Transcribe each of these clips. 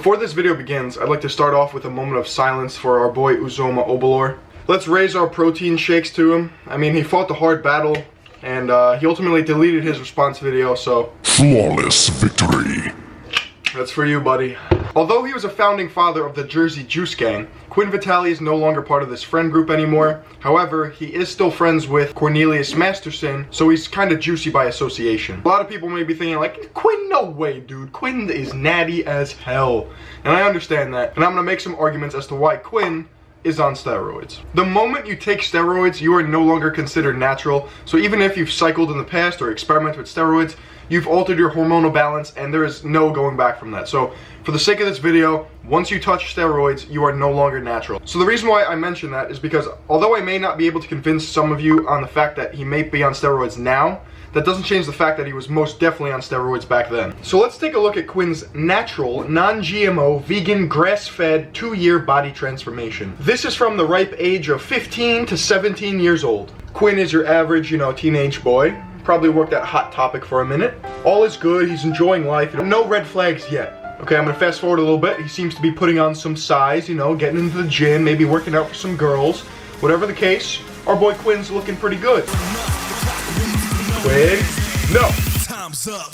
Before this video begins, I'd like to start off with a moment of silence for our boy Uzoma Obalor. Let's raise our protein shakes to him. I mean, he fought the hard battle, and he ultimately deleted his response video, so... Flawless victory. That's for you, buddy. Although he was a founding father of the Jersey Juice Gang, Qwin Vitale is no longer part of this friend group anymore. However, he is still friends with Cornelius Masterson, so he's kind of juicy by association. A lot of people may be thinking like, Qwin, no way, dude. Qwin is natty as hell. And I understand that. And I'm going to make some arguments as to why Qwin is on steroids. The moment you take steroids, you are no longer considered natural. So even if you've cycled in the past or experimented with steroids, you've altered your hormonal balance and there is no going back from that. So for the sake of this video, once you touch steroids, you are no longer natural. So the reason why I mention that is because although I may not be able to convince some of you on the fact that he may be on steroids now, that doesn't change the fact that he was most definitely on steroids back then. So let's take a look at Qwin's natural, non-GMO, vegan, grass-fed, 2-year body transformation. This is from the ripe age of 15 to 17 years old. Qwin is your average, teenage boy. Probably worked at Hot Topic for a minute. All is good, he's enjoying life. No red flags yet. Okay, I'm gonna fast forward a little bit. He seems to be putting on some size, getting into the gym, maybe working out for some girls. Whatever the case, our boy Qwin's looking pretty good. Qwin, no. Time's up.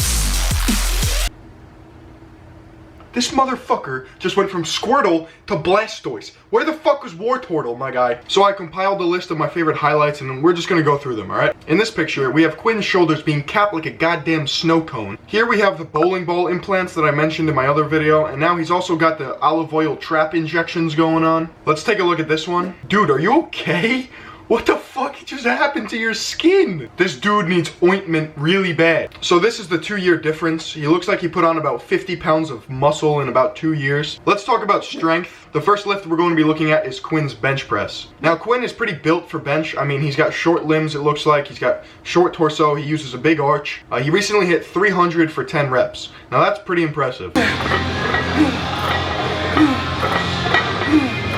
This motherfucker just went from Squirtle to Blastoise. Where the fuck was Wartortle, my guy? So I compiled a list of my favorite highlights and we're just gonna go through them, alright? In this picture, we have Qwin's shoulders being capped like a goddamn snow cone. Here we have the bowling ball implants that I mentioned in my other video, and now he's also got the olive oil trap injections going on. Let's take a look at this one. Dude, are you okay? What the fuck just happened to your skin? This dude needs ointment really bad. So this is the 2-year difference. He looks like he put on about 50 pounds of muscle in about 2 years. Let's talk about strength. The first lift we're going to be looking at is Qwin's bench press. Now Qwin is pretty built for bench. I mean, he's got short limbs, it looks like. He's got short torso. He uses a big arch. He recently hit 300 for 10 reps. Now that's pretty impressive.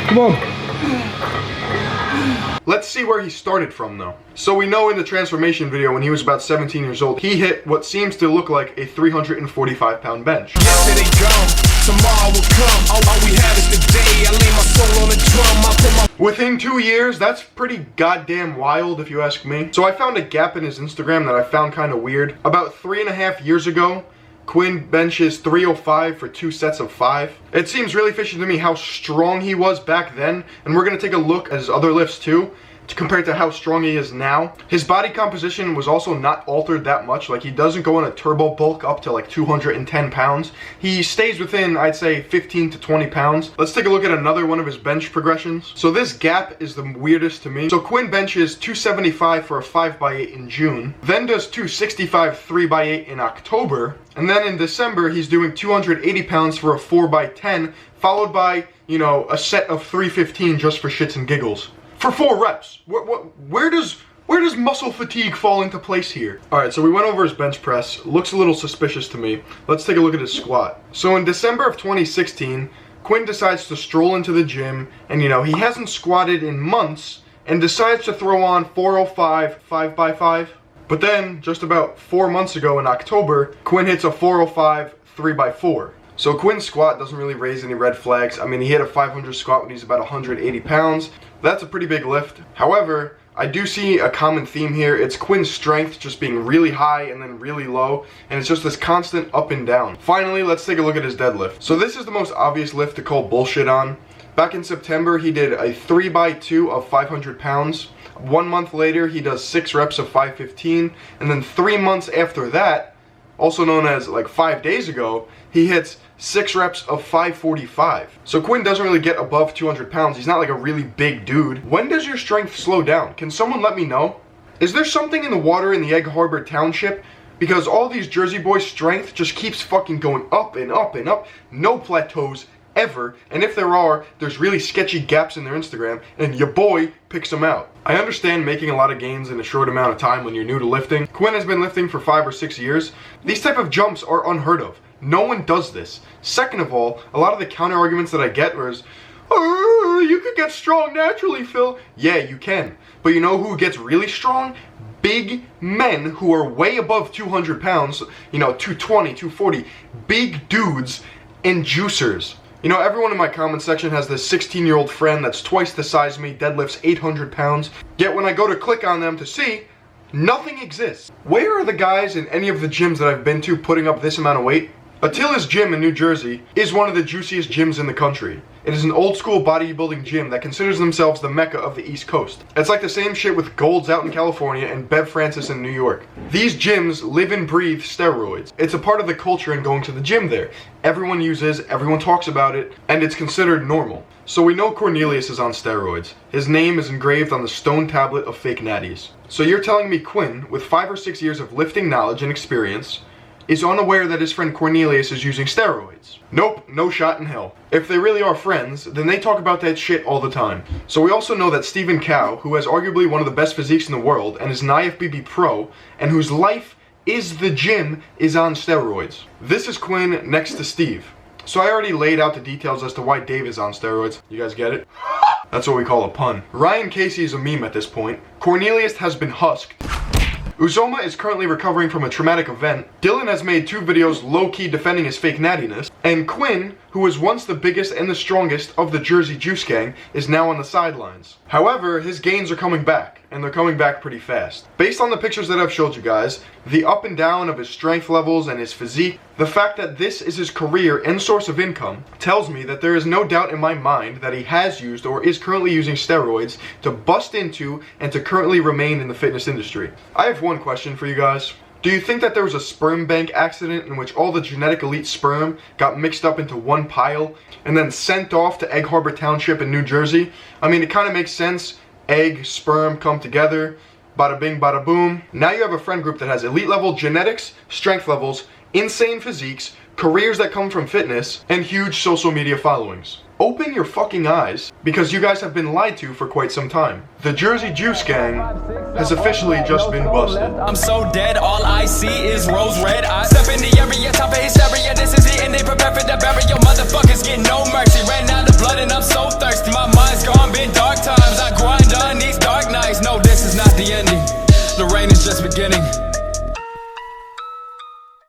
Come on. Let's see where he started from though. So we know in the transformation video when he was about 17 years old, he hit what seems to look like a 345 pound bench. Within 2 years, that's pretty goddamn wild if you ask me. So I found a gap in his Instagram that I found kind of weird. About 3.5 years ago, Qwin benches 305 for 2 sets of 5. It seems really fishy to me how strong he was back then, and we're going to take a look at his other lifts too, compared to how strong he is now. His body composition was also not altered that much. Like, he doesn't go in a turbo bulk up to like 210 pounds. He stays within, I'd say, 15 to 20 pounds. Let's take a look at another one of his bench progressions. So this gap is the weirdest to me. So Qwin benches 275 for a 5x8 in June, then does 265 3x8 in October, and then in December he's doing 280 pounds for a 4x10, followed by, a set of 315 just for shits and giggles. For 4 reps. Where does muscle fatigue fall into place here? Alright, so we went over his bench press. Looks a little suspicious to me. Let's take a look at his squat. So in December of 2016, Qwin decides to stroll into the gym, and he hasn't squatted in months, and decides to throw on 405 5x5. But then, just about 4 months ago in October, Qwin hits a 405 3x4. So Qwin's squat doesn't really raise any red flags. I mean, he hit a 500 squat when he's about 180 pounds. That's a pretty big lift. However, I do see a common theme here. It's Qwin's strength just being really high and then really low, and it's just this constant up and down. Finally, let's take a look at his deadlift. So this is the most obvious lift to call bullshit on. Back in September, he did a 3x2 of 500 pounds. 1 month later, he does 6 reps of 515, and then 3 months after that, also known as like 5 days ago, he hits 6 reps of 545. So Qwin doesn't really get above 200 pounds. He's not like a really big dude. When does your strength slow down? Can someone let me know? Is there something in the water in the Egg Harbor Township? Because all these Jersey boys' strength just keeps fucking going up and up and up. No plateaus ever. And if there are, there's really sketchy gaps in their Instagram, and your boy picks them out. I understand making a lot of gains in a short amount of time when you're new to lifting. Qwin has been lifting for 5 or 6 years. These type of jumps are unheard of. No one does this. Second of all, a lot of the counter arguments that I get is, oh, you could get strong naturally, Phil. Yeah, you can. But you know who gets really strong? Big men who are way above 200 pounds, 220, 240. Big dudes and juicers. You know, everyone in my comment section has this 16-year-old friend that's twice the size of me, deadlifts 800 pounds, yet when I go to click on them to see, nothing exists. Where are the guys in any of the gyms that I've been to putting up this amount of weight? Attila's gym in New Jersey is one of the juiciest gyms in the country. It is an old school bodybuilding gym that considers themselves the mecca of the East Coast. It's like the same shit with Gold's out in California and Bev Francis in New York. These gyms live and breathe steroids. It's a part of the culture in going to the gym there. Everyone uses, everyone talks about it, and it's considered normal. So we know Cornelius is on steroids. His name is engraved on the stone tablet of fake natties. So you're telling me Qwin, with 5 or 6 years of lifting knowledge and experience, is unaware that his friend Cornelius is using steroids? Nope, no shot in hell. If they really are friends, then they talk about that shit all the time. So we also know that Stephen Cow, who has arguably one of the best physiques in the world and is an IFBB pro, and whose life is the gym, is on steroids. This is Qwin next to Steve. So I already laid out the details as to why Dave is on steroids. You guys get it? That's what we call a pun. Ryan Casey is a meme at this point. Cornelius has been husked. Uzoma is currently recovering from a traumatic event. Dylan has made 2 videos low-key defending his fake nattiness. And Qwin, who was once the biggest and the strongest of the Jersey Juice Gang, is now on the sidelines. However, his gains are coming back, and they're coming back pretty fast. Based on the pictures that I've showed you guys, the up and down of his strength levels and his physique, the fact that this is his career and source of income, tells me that there is no doubt in my mind that he has used or is currently using steroids to bust into and to currently remain in the fitness industry. I have one question for you guys. Do you think that there was a sperm bank accident in which all the genetic elite sperm got mixed up into one pile and then sent off to Egg Harbor Township in New Jersey? I mean, it kind of makes sense. Egg, sperm come together, bada bing, bada boom. Now you have a friend group that has elite level genetics, strength levels, insane physiques, careers that come from fitness, and huge social media followings. Open your fucking eyes, because you guys have been lied to for quite some time. The Jersey Juice Gang has officially just been busted. I'm so dead, all I see is rose red. I step in the area, top of hysteria, this is it, and they prepare for the burial. Motherfuckers get no mercy, ran out of blood and I'm so thirsty. My mind's gone, been dark times, I grind on these dark nights. No, this is not the ending, the rain is just beginning.